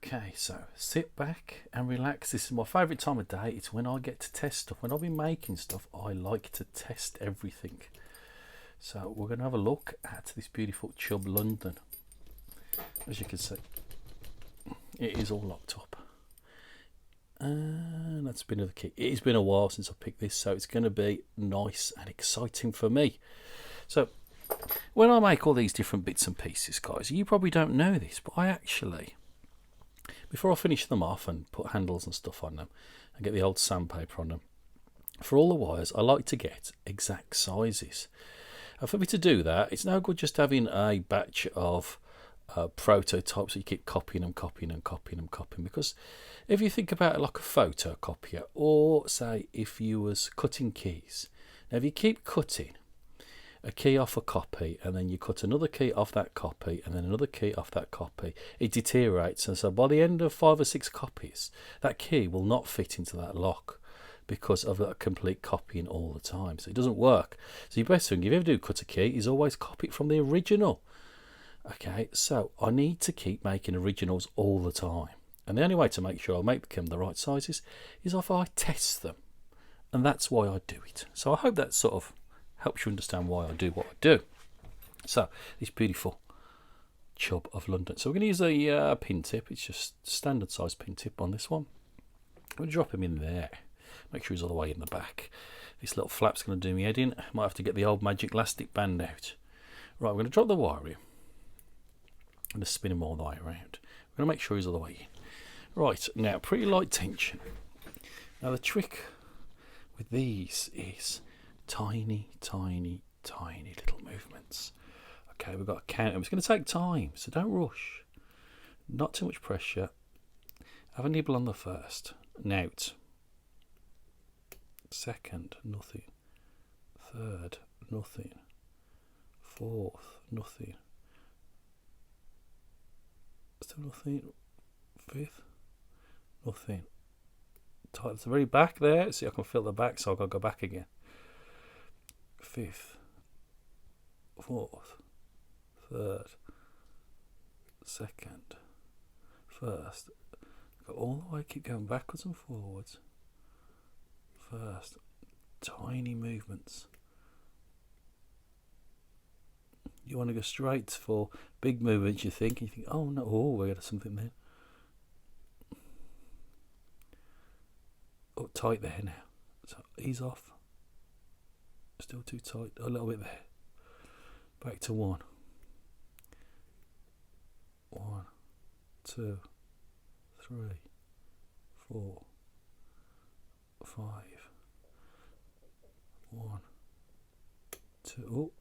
Okay, so sit back and relax. This is my favourite time of day. It's when I get to test stuff. When I've been making stuff, I like to test everything. So we're going to have a look at this beautiful Chub London. As you can see, it is all locked up. And that's been the key. It's been a while since I picked this, so it's going to be nice and exciting for me. So when I make all these different bits and pieces, guys, you probably don't know this, but I actually, before I finish them off and put handles and stuff on them and get the old sandpaper on them, for all the wires, I like to get exact sizes. And for me to do that, it's no good just having a batch of prototypes that you keep copying, because if you think about it like a photocopier, or say if you was cutting keys, now if you keep cutting a key off a copy and then you cut another key off that copy and then another key off that copy, it deteriorates, and so by the end of 5 or 6 copies that key will not fit into that lock because of that complete copying all the time, so it doesn't work. So your best thing, if you ever do cut a key, is always copy it from the original. Okay, so I need to keep making originals all the time, and the only way to make sure I make them the right sizes is if I test them, and that's why I do it. So I hope that sort of helps you understand why I do what I do. So this beautiful Chub of London. So we're going to use a pin tip. It's just standard size pin tip on this one. I'm going to drop him in there. Make sure he's all the way in the back. This little flap's going to do me head in. Might have to get the old magic elastic band out. Right, we're going to drop the wire in. I'm going to spin him all the way around. We're going to make sure he's all the way in. Right, now pretty light tension. Now the trick with these is tiny little movements. Okay, we've got a count. It's going to take time, so don't rush. Not too much pressure. Have a nibble on the first. Nout. Second, nothing. Third, nothing. Fourth, nothing. Still nothing. Fifth, nothing. Tight at the very back there. See, I can feel the back, so I've got to go back again. Fifth, fourth, third, second, first. Go all the way, keep going backwards and forwards. First, tiny movements. You want to go straight for big movements, you think, oh no, we got something there. Oh, tight there now. So ease off. Still too tight, a little bit there. Back to 1. 1, 2, 3, 4, 5. 1, 2,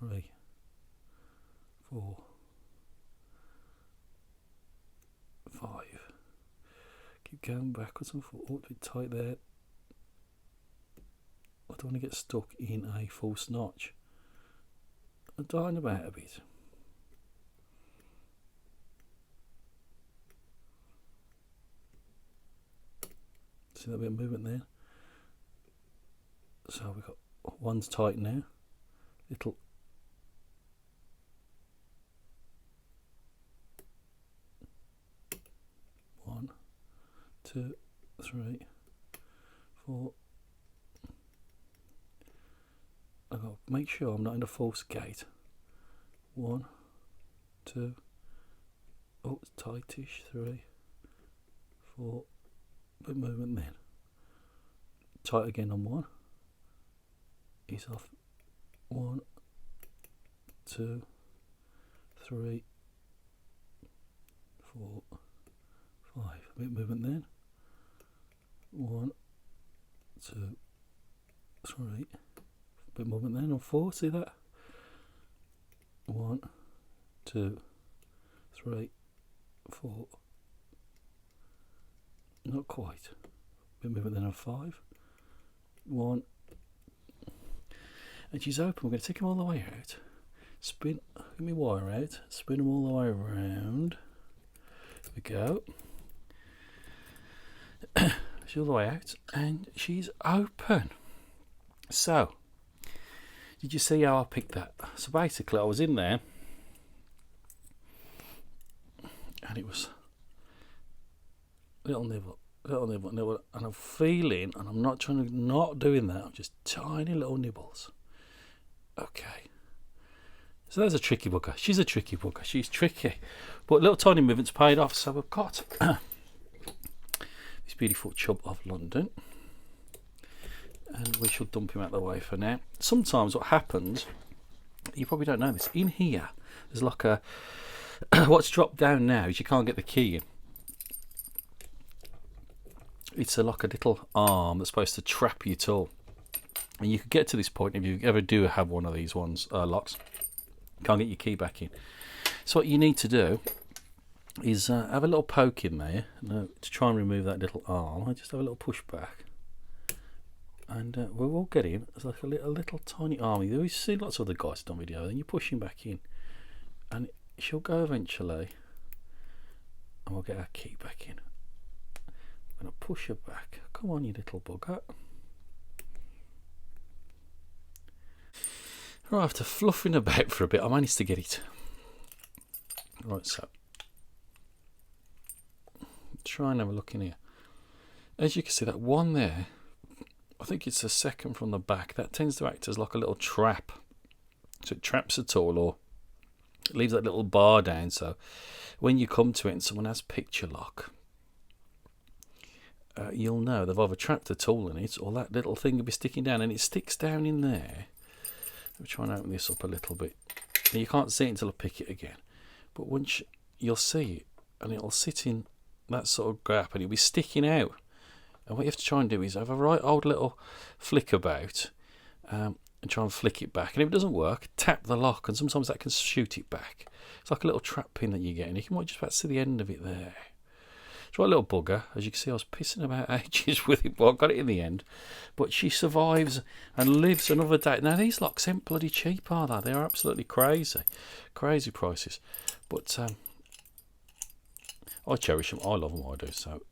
3, 4, 5. Keep going backwards and forwards. Oh, a bit tight there. I don't want to get stuck in a false notch. I'm dying about a bit. See that bit of movement there? So we've got one's tight now. Little. One, 2, 3, 4. I've got to make sure I'm not in a false gate. 1, 2. Oh, it's tightish. 3, 4. Bit movement then. Tight again on 1. Ease off. 1, 2, 3, 4, 5. Bit movement then. 1, 2, 3. Bit movement then on 4. See that? 1, 2, 3, 4. Not quite. Bit movement then on 5. 1. And she's open. We're going to take them all the way out. Spin. Get my wire out. Spin them all the way around. There we go. She's all the way out, and she's open. So, did you see how I picked that? So basically, I was in there, and it was little nibble, little nibble, nibble, and I'm feeling, and I'm not trying to, not doing that, I'm just tiny little nibbles. Okay. So there's a tricky bugger. She's a tricky bugger. She's tricky. But little tiny movements paid off. So we've got this beautiful chub of London. And we shall dump him out of the way for now. Sometimes what happens, you probably don't know this, in here, there's like a, what's dropped down now is you can't get the key in. It's like a little arm that's supposed to trap your tool. And you could get to this point if you ever do have one of these ones, locks. Can't get your key back in. So what you need to do is have a little poke in there to try and remove that little arm. I just have a little push back, and we will get in. It's like a little tiny arm. You see lots of the guys done video. Then you push him back in, and she'll go eventually, and we'll get our key back in. I'm gonna push her back. Come on, you little bugger. Right, after fluffing about for a bit, I managed to get it. Right, so try and have a look in here. As you can see, that one there, I think it's the second from the back, that tends to act as like a little trap. So it traps the tool, or it leaves that little bar down, so when you come to it and someone has picture lock, you'll know they've either trapped the tool in it, or that little thing will be sticking down, and it sticks down in there. Let me try and open this up a little bit. Now, you can't see it until I pick it again, but once you'll see it, and it'll sit in that sort of gap, and it'll be sticking out. And what you have to try and do is have a right old little flick about, and try and flick it back. And if it doesn't work, tap the lock, and sometimes that can shoot it back. It's like a little trap pin that you get, and you can just about see the end of it there. It's right, little bugger. As you can see, I was pissing about ages with it, but I got it in the end. But she survives and lives another day. Now, these locks ain't bloody cheap, are they? They are absolutely crazy. Crazy prices. But I cherish them. I love them, I do. So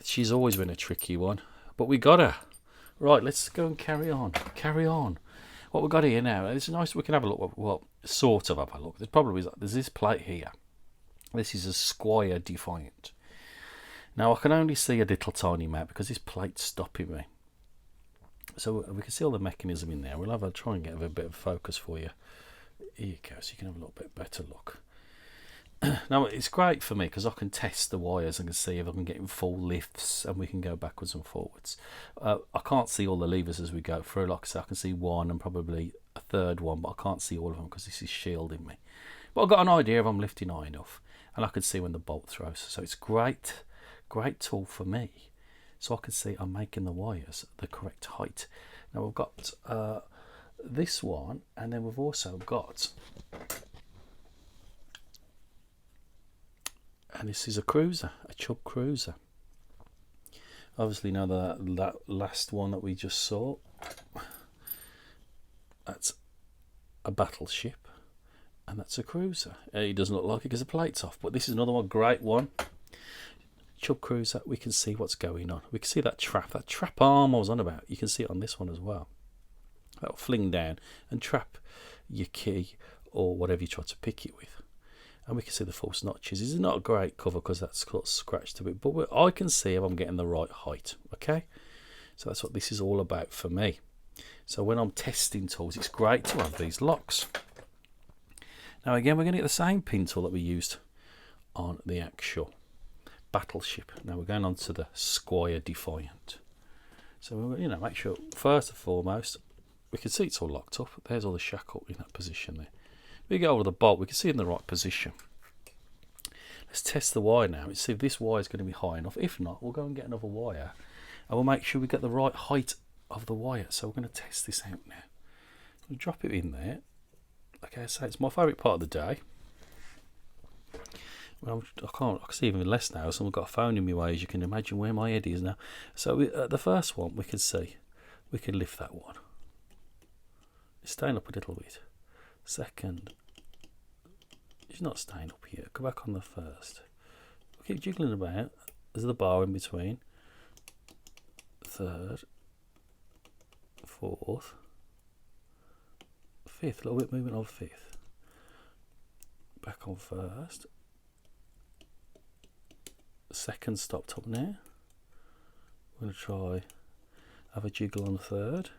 she's always been a tricky one. But we got her. Right, let's go and carry on. Carry on. What we've got here now, it's nice, we can have a look. Well, sort of have a look. There's this plate here. This is a Squire Defiant. Now I can only see a little tiny map because this plate's stopping me. So we can see all the mechanism in there. We'll have a try and get a bit of focus for you. Here you go, so you can have a little bit better look. Now it's great for me because I can test the wires and can see if I can get in full lifts, and we can go backwards and forwards. I can't see all the levers as we go through. Like I say, I can see one and probably a third one, but I can't see all of them because this is shielding me. But I've got an idea if I'm lifting high enough, and I can see when the bolt throws. So it's great tool for me. So I can see I'm making the wires the correct height. Now we've got this one, and then we've also got, and this is a cruiser, a Chubb cruiser. Obviously now that last one that we just saw, that's a battleship. And that's a cruiser. It doesn't look like it because the plate's off, but this is another one, great one. Chubb cruiser, we can see what's going on. We can see that trap arm I was on about. You can see it on this one as well. That'll fling down and trap your key or whatever you try to pick it with. And we can see the false notches. This is not a great cover because that's got scratched a bit, but I can see if I'm getting the right height. Okay, so that's what this is all about for me. So when I'm testing tools, it's great to have these locks. Now again, we're going to get the same pin tool that we used on the actual battleship. Now we're going on to the Squire Defiant. So we're make sure first and foremost we can see it's all locked up. There's all the shackle in that position there. We get over the bolt, we can see it in the right position. Let's test the wire now. Let's see if this wire is going to be high enough. If not, we'll go and get another wire, and we'll make sure we get the right height of the wire. So we're going to test this out now. We'll drop it in there. Okay, so it's my favourite part of the day. Well, I can see even less now. Someone's got a phone in my way, as you can imagine where my head is now. So the first one, we can see, we can lift that one. It's staying up a little bit. Second, it's not staying up here. Go back on the first. We'll keep jiggling about. There's the bar in between. Third, fourth, fifth, a little bit movement on fifth. Back on first. second stopped up now. We're going to try have a jiggle on third,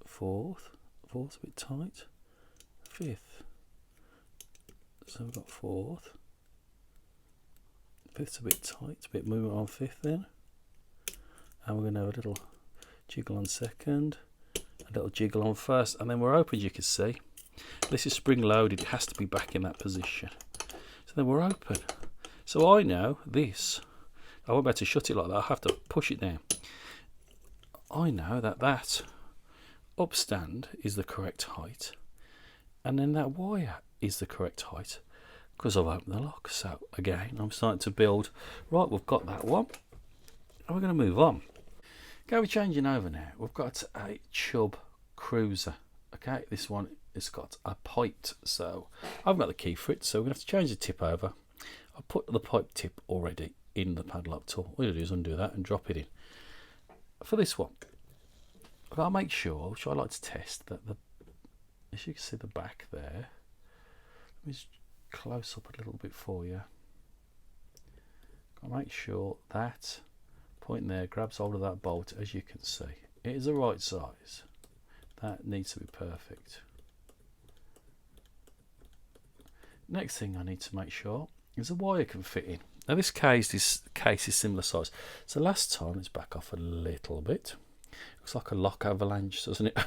fourth a bit tight, fifth, so we've got fourth, fifth's a bit tight, a bit movement on fifth then, and we're going to have a little jiggle on second, a little jiggle on first, and then we're open. As you can see, this is spring loaded, it has to be back in that position, so then we're open. So I know this, I won't be able to shut it like that, I have to push it down. I know that that upstand is the correct height, and then that wire is the correct height because I've opened the lock. So again, I'm starting to build. Right, we've got that one, and we're going to move on. Okay, we're changing over now. We've got a Chubb Cruiser. Okay, this one has got a pipe, so I've got the key for it, so we're going to have to change the tip over. I put the pipe tip already in the padlock tool. All you do is undo that and drop it in. For this one, I've got to make sure, which I like to test, that the, as you can see the back there, let me just close up a little bit for you. Got to make sure that point there grabs hold of that bolt. As you can see, it is the right size. That needs to be perfect. Next thing I need to make sure is the wire can fit in. Now this case is similar size. So last time, let's back off a little bit. Looks like a lock avalanche, doesn't it?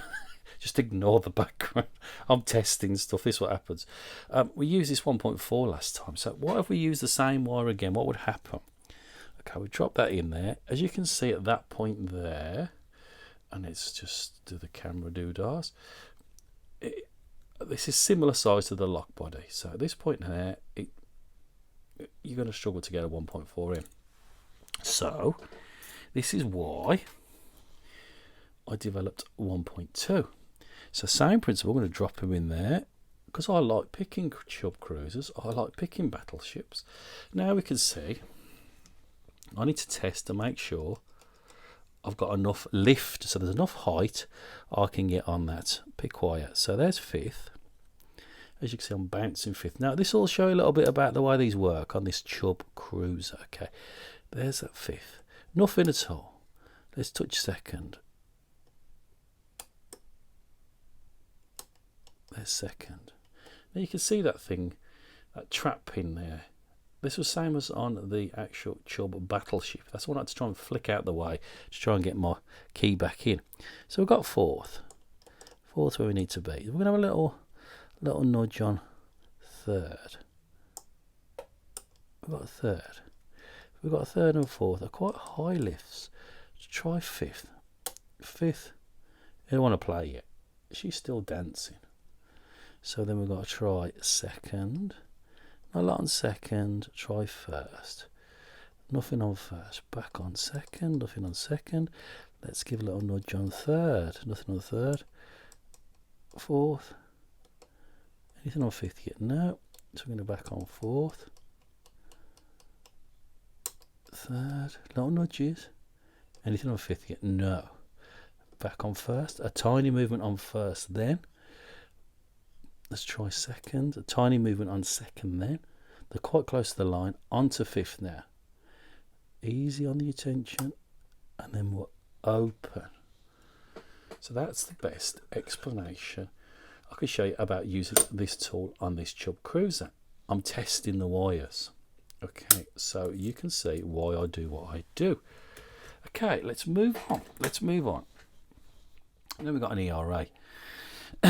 Just ignore the background. I'm testing stuff. This is what happens. We used this 1.4 last time. So what if we use the same wire again? What would happen? Okay, we drop that in there. As you can see at that point there, and it's just do the camera doodahs. This is similar size to the lock body. So at this point there, you're going to struggle to get a 1.4 in. So this is why I developed 1.2. So same principle, I'm going to drop him in there because I like picking Chubb cruisers, I like picking battleships. Now we can see I need to test to make sure I've got enough lift, so there's enough height I can get on that pick wire. So there's fifth. As you can see, I'm bouncing fifth. Now this will show you a little bit about the way these work on this Chubb cruiser. Okay, there's that fifth. Nothing at all. Let's touch second. There's second. Now you can see that thing, that trap pin there. This was same as on the actual Chubb battleship. That's what I had to try and flick out the way to try and get my key back in. So we've got fourth. Fourth where we need to be. We're going to have a little nudge on third. We've got a third. We've got a third and fourth. They're quite high lifts. Let's try fifth. Fifth. I don't want to play yet. She's still dancing. So then we've got to try second. Not a lot on second. Try first. Nothing on first. Back on second. Nothing on second. Let's give a little nudge on third. Nothing on third. Fourth. Anything on fifth yet? No. So we're going to back on fourth. Third. Little nudges. Anything on fifth yet? No. Back on first. A tiny movement on first then. Let's try second. A tiny movement on second then. They're quite close to the line. On to fifth now. Easy on the attention. And then we're open. So that's the best explanation I can show you about using this tool on this Chubb cruiser. I'm testing the wires. Okay, so you can see why I do what I do. Okay, let's move on. And then we've got an ERA.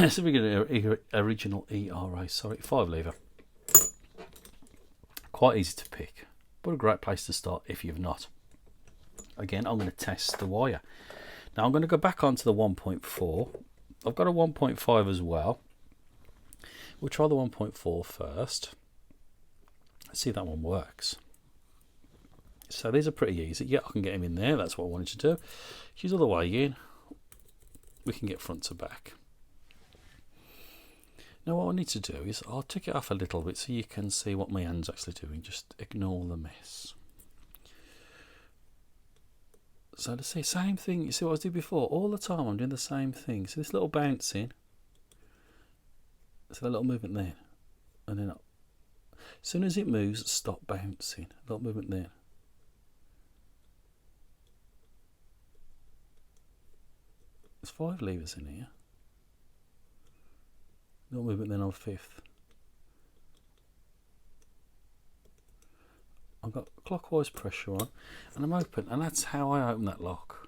So we get an original ERA, sorry, 5 lever. Quite easy to pick, but a great place to start if you've not. Again, I'm going to test the wire. Now I'm going to go back onto the 1.4. I've got a 1.5 as well. We'll try the 1.4 first. Let's see if that one works. So these are pretty easy. Yeah, I can get him in there. That's what I wanted to do. She's all the way in. We can get front to back. Now what I need to do is I'll take it off a little bit so you can see what my hand's actually doing. Just ignore the mess. So to see, same thing, you see what I was doing before? All the time I'm doing the same thing. So this little bouncing, so a little movement there, and then up. As soon as it moves, stop bouncing. A little movement there. There's 5 levers in here. A little movement then on 5th. I've got clockwise pressure on and I'm open, and that's how I open that lock.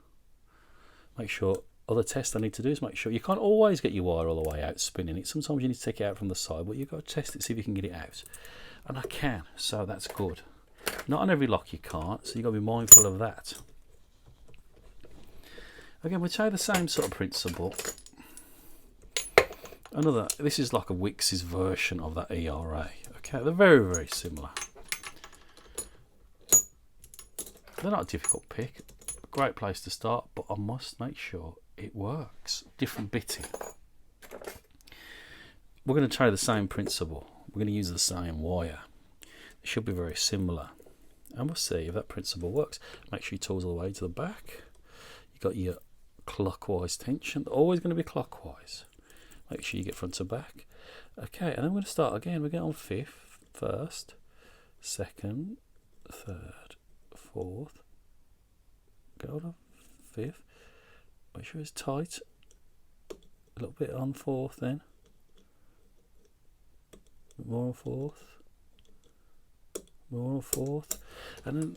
Make sure, other test I need to do is make sure you can't always get your wire all the way out spinning it. Sometimes you need to take it out from the side, but you've got to test it, see if you can get it out. And I can, so that's good. Not on every lock you can't, so you've got to be mindful of that. Again, we'll try the same sort of principle. This is like a Wix's version of that ERA. Okay, they're very, very similar. They're not a difficult pick. A great place to start, but I must make sure it works. Different bitting. We're going to try the same principle. We're going to use the same wire. It should be very similar. And we'll see if that principle works. Make sure your tool's all the way to the back. You've got your clockwise tension. They're always going to be clockwise. Make sure you get front to back. Okay, and then we're going to start again. We get on 5th, 1st, 2nd, 3rd, 4th, go to 5th, make sure it's tight, a little bit on 4th then, more on 4th, more on 4th, and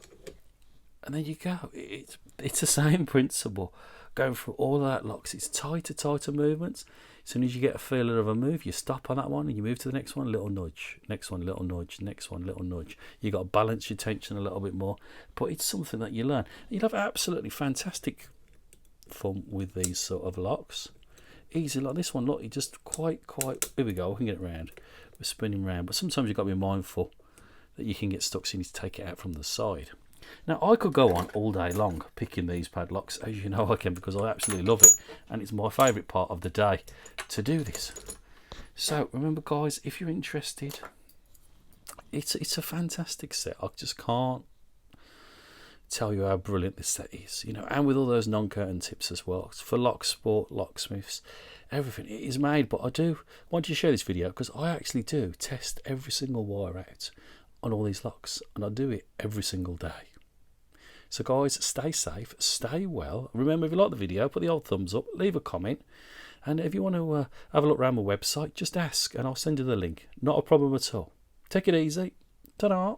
then you go. It's the same principle, going through all of that locks. It's tighter movements. As soon as you get a feeling of a move, you stop on that one and you move to the next one, little nudge, next one, little nudge, next one, little nudge. You've got to balance your tension a little bit more, but it's something that you learn. You'll have absolutely fantastic fun with these sort of locks. Easy like this one, look, you just quite, here we go, we can get it round. We're spinning round, but sometimes you've got to be mindful that you can get stuck, so you need to take it out from the side. Now, I could go on all day long picking these padlocks, as you know I can, because I absolutely love it, and it's my favourite part of the day to do this. So remember, guys, if you're interested, it's a fantastic set. I just can't tell you how brilliant this set is, you know, and with all those non-curtain tips as well, for lock sport, locksmiths, everything. It is made, but I do want to share this video because I actually do test every single wire out on all these locks, and I do it every single day. So guys, stay safe, stay well. Remember, if you like the video, put the old thumbs up, leave a comment, and if you want to have a look around my website, just ask and I'll send you the link. Not a problem at all. Take it easy. Ta-da.